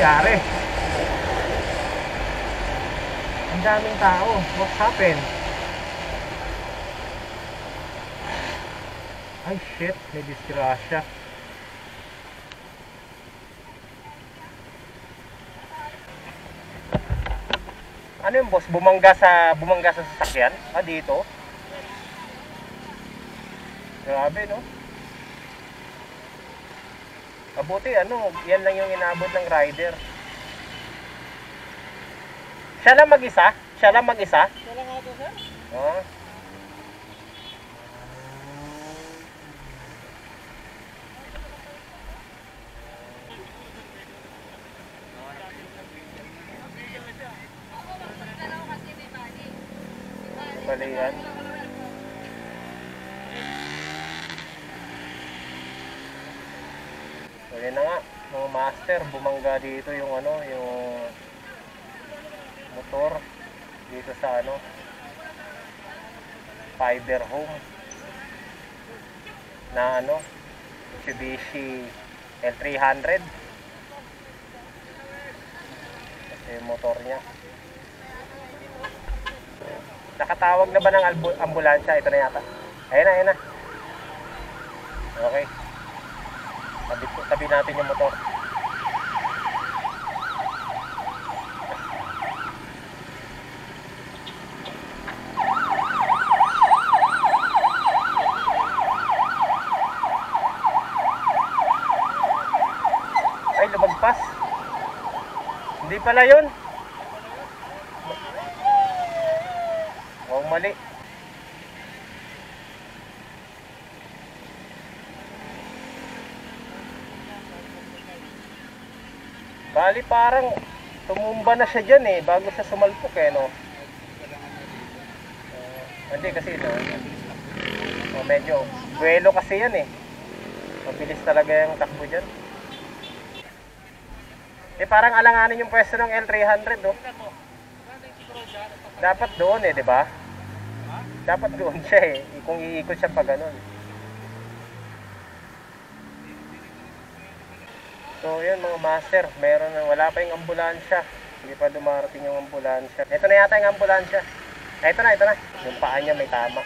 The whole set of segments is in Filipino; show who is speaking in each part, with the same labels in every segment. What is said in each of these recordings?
Speaker 1: nangyari? Ang daming tao. What happened? Ay shit, may disgrasya. Ano yung boss? Bumangga sa sasakyan? Ah, dito? Grabe, no? Mabuti, ano, yan lang yung inabot ng rider. Siya lang mag-isa? Siya lang mag-isa?
Speaker 2: Siya lang ako, sir.
Speaker 1: Ah. Balian. So yun na nga, mga master, bumangga dito yung ano, yung motor dito sa ano, fiber home na ano, Mitsubishi L300. Kasi yung motor niya. Nakatawag na ba ng ambulansya? Ito na yata. Ayun na, ayun na. Okay. Tabi natin yung motor. Ay, lumagpas. Hindi pala yun. Oh, mali. Bali parang tumumba na siya dyan eh, bago siya sumalpok eh, no? Hindi kasi no, medyo buwelo kasi yan eh. Mabilis talaga yung takbo dyan. Eh parang alanganin yung pwesto ng L300, no? Dapat doon eh, di ba? Dapat doon siya eh, kung iikot siya pa ganun. So yun mga master, wala pa yung ambulansya. Hindi pa dumarating yung ambulansya. Ito na yata yung ambulansya. Ito na. Yung paa niya may tama.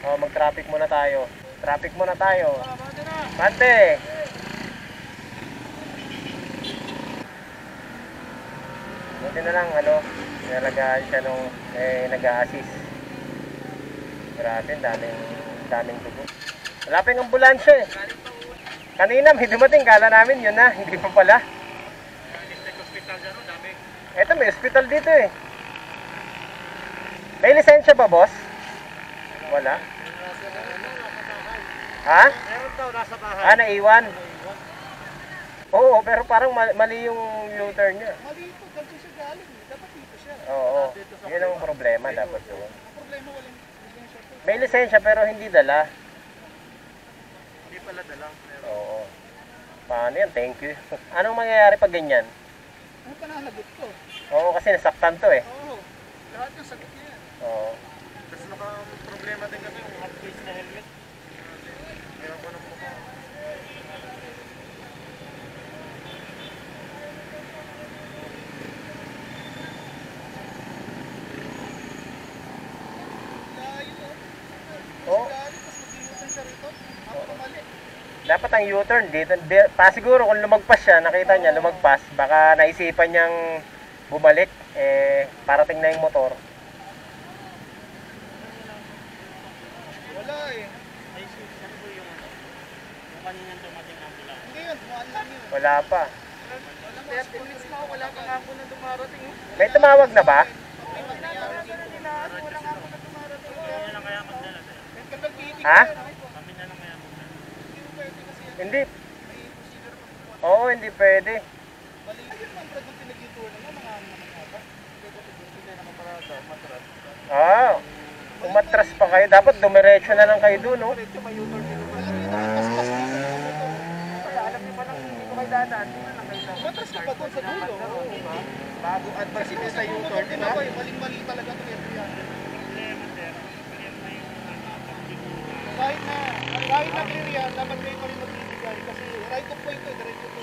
Speaker 1: Oh, mag-traffic muna tayo. Traffic muna tayo. Bante! Buti na lang, ano, nalagaan siya nung nag-a-assist. Grabe, daming dugo. Wala pa yung ambulansya eh. Kanina may dumating, kala namin yun na, hindi pa pala. Eto, may hospital dito eh. May lisensya ba, boss? Wala. Ha?
Speaker 2: Meron daw, nasa bahay.
Speaker 1: Ah, naiwan. Oo, pero parang mali yung U-turn niya.
Speaker 2: Mali ito, ganito siya galing. Dapat dito siya.
Speaker 1: Oo, yun ang problema dapat doon.
Speaker 2: Ang problema, walang lisensya ito.
Speaker 1: May lisensya pero hindi dala.
Speaker 2: Hindi pala dalang.
Speaker 1: Oo. Paano yan? Thank you. Anong mangyayari pag ganyan?
Speaker 2: Ano pa nalagot ko?
Speaker 1: Oo, kasi nasaktan to eh.
Speaker 2: Oo, lahat yung sagot niya yan.
Speaker 1: Oo.
Speaker 2: Tapos naka-problema din kasi yung hard case na helmet. Meron ko ng mukha.
Speaker 1: Oo.
Speaker 2: Tapos mag-iutan siya rito. Ako mali.
Speaker 1: Dapat ang U-turn dito. Siguro kung lumagpas siya, nakita niya lumagpas, baka naisipan niyang bumalik, parating na yung motor.
Speaker 2: Wala eh. Ay, saan po yung kaninang dumating ambulance? Hindi yun, buwan lang yun.
Speaker 1: Wala pa.
Speaker 2: 30 minutes na ako, wala kang ako na dumarating.
Speaker 1: May tumawag na ba? Ha? Hindi. Oo, hindi pwede. Ah, umatras pa kayo. Dapat dumiretso na lang kayo doon, no?
Speaker 2: Alam niyo pa lang, hindi ko kayo dadaan. Matras ka pa doon sa dulo. Bago advance ito sa U-turn, di ba? Maling-mali talaga ito yung 300. Kahit na clear yan, dapat kayo pa rin magbibigay. Kasi right of way ito, diretso ito.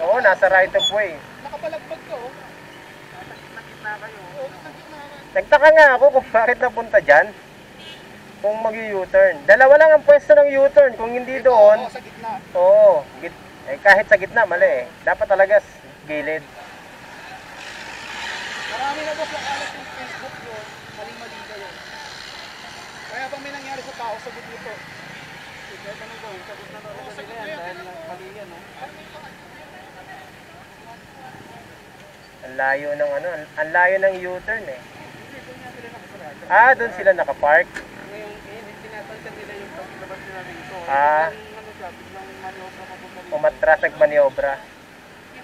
Speaker 1: Oo, nasa right of way.
Speaker 2: Nakapalagbag ka, oh. Nasa gitna kayo. Oo, nasa gitna ka.
Speaker 1: Nagtaka nga ako kung bakit napunta dyan. Kung mag-U-turn. Dalawa lang ang pwesto ng U-turn. Kung hindi doon,
Speaker 2: Oo, sa gitna.
Speaker 1: oo. Kahit sa gitna, mali eh. Dapat talaga gilid.
Speaker 2: Marami na boss nakalat yung Facebook yun. Maling-mali kayo. Kaya pag may nangyari sa tao, sagot nito. Kahit ano ko, sagot na talaga sila yan. Dahil mali yan, no?
Speaker 1: Ang layo ng ano, ang layo ng U-turn eh.
Speaker 2: Hindi, doon nga sila nakasarado.
Speaker 1: Ah, doon sila nakapark.
Speaker 2: Ngayon, tinatansan nila yung paglabas nila dito.
Speaker 1: Ah.
Speaker 2: Ano siya, biglang maniobra papunta dito.
Speaker 1: Umatras, nagmaniobra.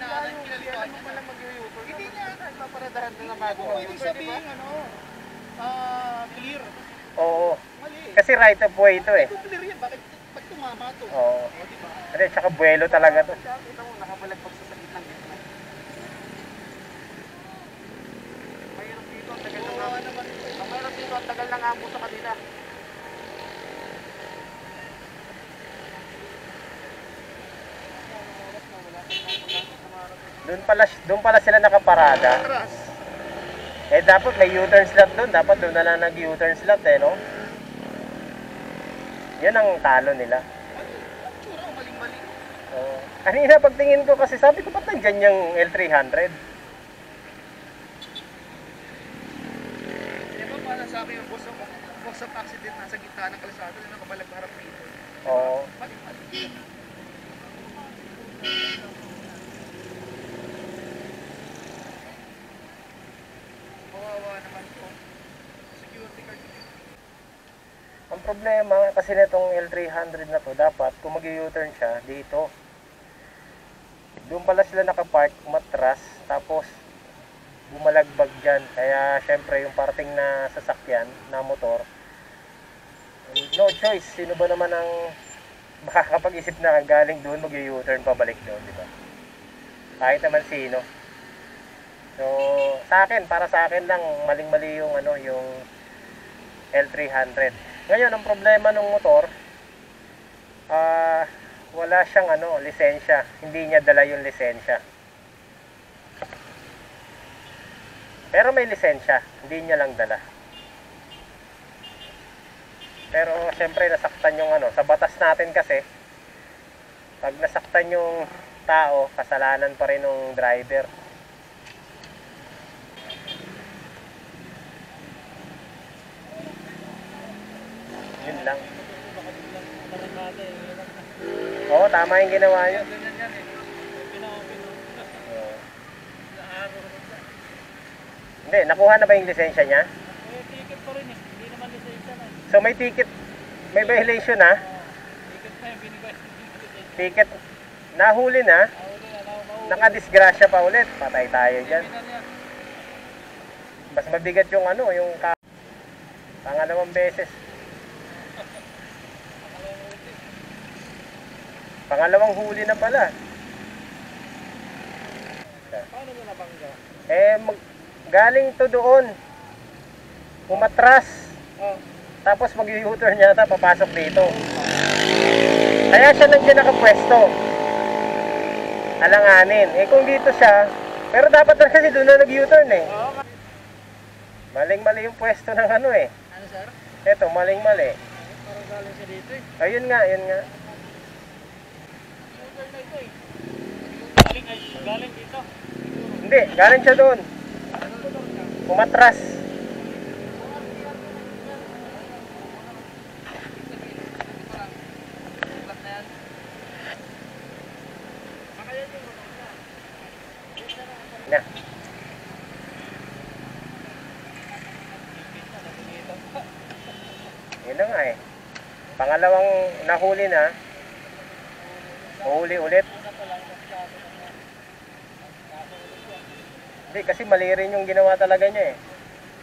Speaker 2: Kailan mo palang mag-u-turn? Hindi niya. Paparadahan na bago mag-u-turn. Ibig sabihin, ano, clear.
Speaker 1: Oo.
Speaker 2: Mali.
Speaker 1: Kasi right of way ito eh.
Speaker 2: Kung clear yan, bakit pag tumama to?
Speaker 1: Oo.
Speaker 2: O, diba?
Speaker 1: Hindi, tsaka buwelo talaga to.
Speaker 2: Kita mo, nakabalagpag sa sakit ng gitna. Mahirap dito, ang tagal ng amo. Mahirap dito, ang tagal ng amo sa kanila.
Speaker 1: Doon pala sila nakaparada.
Speaker 2: Atras.
Speaker 1: Eh dapat may U-turn slot doon. Dapat doon na lang nag-U-turn slot eh, no? Yan ang talo nila.
Speaker 2: Tsura ko, maling-mali.
Speaker 1: Oo. Kanina pagtingin ko kasi sabi ko ba't nandyan yung L300?
Speaker 2: Di ba parang sabi yung boss of accident nasa gitna ng kalsada na nakabalag harap dito.
Speaker 1: Oo.
Speaker 2: Mali-mali. Kawawa naman po. Security guard.
Speaker 1: Ang problema kasi nitong L300 na to, dapat kung mag-U-turn siya dito. Doon pala sila nakapark, matras, tapos bumalagbag dyan. Kaya syempre yung parting na sasakyan, na motor, no choice. Sino ba naman ang makakapag-isip na galing doon mag-U-turn pabalik doon, di ba? Kahit naman sino. So, para sa akin lang maling-mali yung ano, yung L300. Ngayon, ang problema ng motor, wala siyang ano, lisensya. Hindi niya dala yung lisensya. Pero may lisensya, hindi niya lang dala. Pero siyempre nasaktan yung ano, sa batas natin kasi, pag nasaktan yung tao, kasalanan pa rin ng driver. Yun lang. Oo, tama yung ginawa nyo. Oo. Hindi, nakuha na ba yung lisensya niya?
Speaker 2: May ticket pa rin eh. Hindi naman lisensya na.
Speaker 1: So may ticket, may violation na?
Speaker 2: Ticket na yung binigay.
Speaker 1: Ticket, nahuli na? Nakadisgrasya pa ulit. Patay tayo dyan. Mas mabigat yung ano, yung pangalawang beses. Pangalawang huli na pala.
Speaker 2: Paano mo nabangga?
Speaker 1: Eh, galing to doon. Umatras.
Speaker 2: Oh.
Speaker 1: Tapos mag-U-turn yata, papasok dito. Kaya siya nandiyan nakapwesto. Alanganin. Eh kung dito siya, pero dapat na kasi doon na nag-U-turn eh.
Speaker 2: Oo.
Speaker 1: Maling-mali yung pwesto ng ano eh.
Speaker 2: Ano sir?
Speaker 1: Eto, maling-mali.
Speaker 2: Parang galing siya dito eh.
Speaker 1: Ayun nga, yun nga.
Speaker 2: U-turn na ito eh. Galing dito.
Speaker 1: Hindi, galing siya doon. Umatras. Na. Yun na nga eh. Pangalawang nahuli na. Uhuli ulit. Hindi, kasi mali rin yung ginawa talaga niya eh.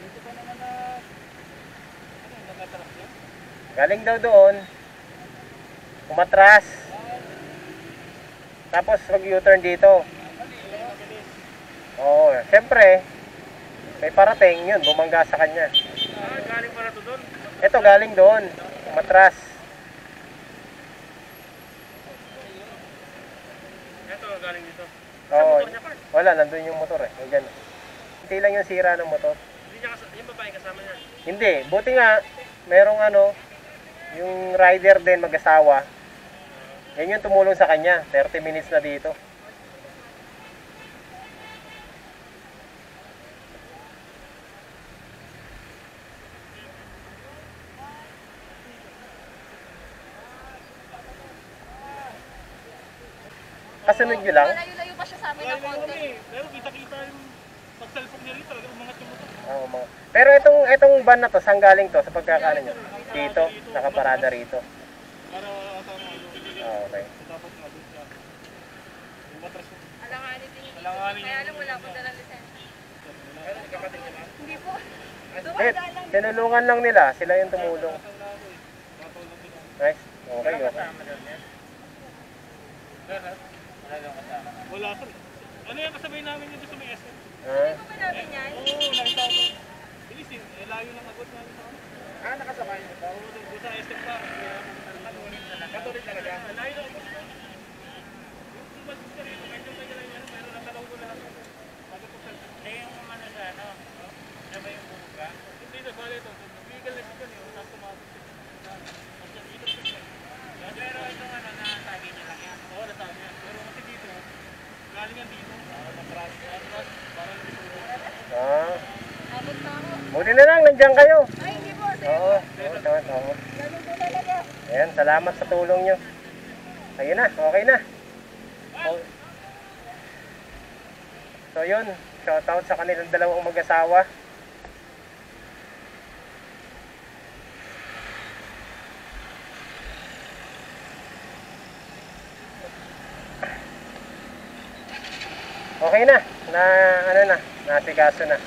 Speaker 2: Dito pa naman na... Ano yung nag-atras yun?
Speaker 1: Galing daw doon. Umatras. Tapos mag-U-turn dito. Oo, siyempre, may parating yun, bumangga sa kanya.
Speaker 2: Galing pala to doon?
Speaker 1: Ito, galing doon. Umatras.
Speaker 2: Ito, galing dito.
Speaker 1: Oo. Wala, nandun yung motor eh. Ayan. Hindi lang yung sira ng motor.
Speaker 3: Hindi niya yung babae kasama niya.
Speaker 1: Hindi. Buti nga, merong ano, yung rider din mag-asawa. Yan yung tumulong sa kanya. 30 minutes na dito. Kasunod nyo lang?
Speaker 4: Malayo-layo pa siya sa amin ng konti.
Speaker 3: Pero kita-kita yung pag-cellphone niya rin talaga umangat yung motor.
Speaker 1: Oo, mga. Pero itong van na to, saan galing to sa pagkakaano nyo? Dito, nakaparada rito.
Speaker 3: Para tama ano.
Speaker 1: Ah, okay.
Speaker 3: Dapat nga doon siya. Yung matras ko.
Speaker 4: Alanganin din yung
Speaker 3: Alanganin
Speaker 4: Kaya lang wala akong dalang lisensya.
Speaker 3: Pero hindi kapatid niya na.
Speaker 4: Hindi po.
Speaker 1: Eh,
Speaker 4: Dumadaan lang.
Speaker 1: tinulungan lang nila. Sila yung tumulong.
Speaker 3: Matulog din ako.
Speaker 1: Nice. Okay, okay.
Speaker 3: Wala sir. Ano yung kasabay namin yung doon sa may SM?
Speaker 1: Ah,
Speaker 4: Hindi ko ba namin yan?
Speaker 3: Oo, nakita ko. Bilis eh. Layo ng agad namin sa kanya. Nakasabay niyo ba? Oo, doon sa SM pa. Katuloy talaga. Layo ng agad. Yung bus ko rin, medyo kanya lang yan. Pero natalaw ko lahat. Bago po sa... yung ano sa ano? Sabay yung buka? Hindi na, bali ito. Legal na siya yun. Tapos tumapos siya. Pero itong ano na sabi niya lang yan. Oo, nasabi niya. Pero kasi dito, galing yan dito. Matras. Parang dito.
Speaker 1: ah.
Speaker 4: Abot na ako.
Speaker 1: Buti na lang, nandiyan kayo.
Speaker 4: Ay, hindi po. Sa'yo.
Speaker 1: Oo, oo, tama, oo.
Speaker 4: Ganun po talaga.
Speaker 1: Ayan, salamat sa tulong nyo. Ayun na, okay na. Oh. So yun, shoutout sa kanilang dalawang mag-asawa. Okay na, ano na, nasikaso na.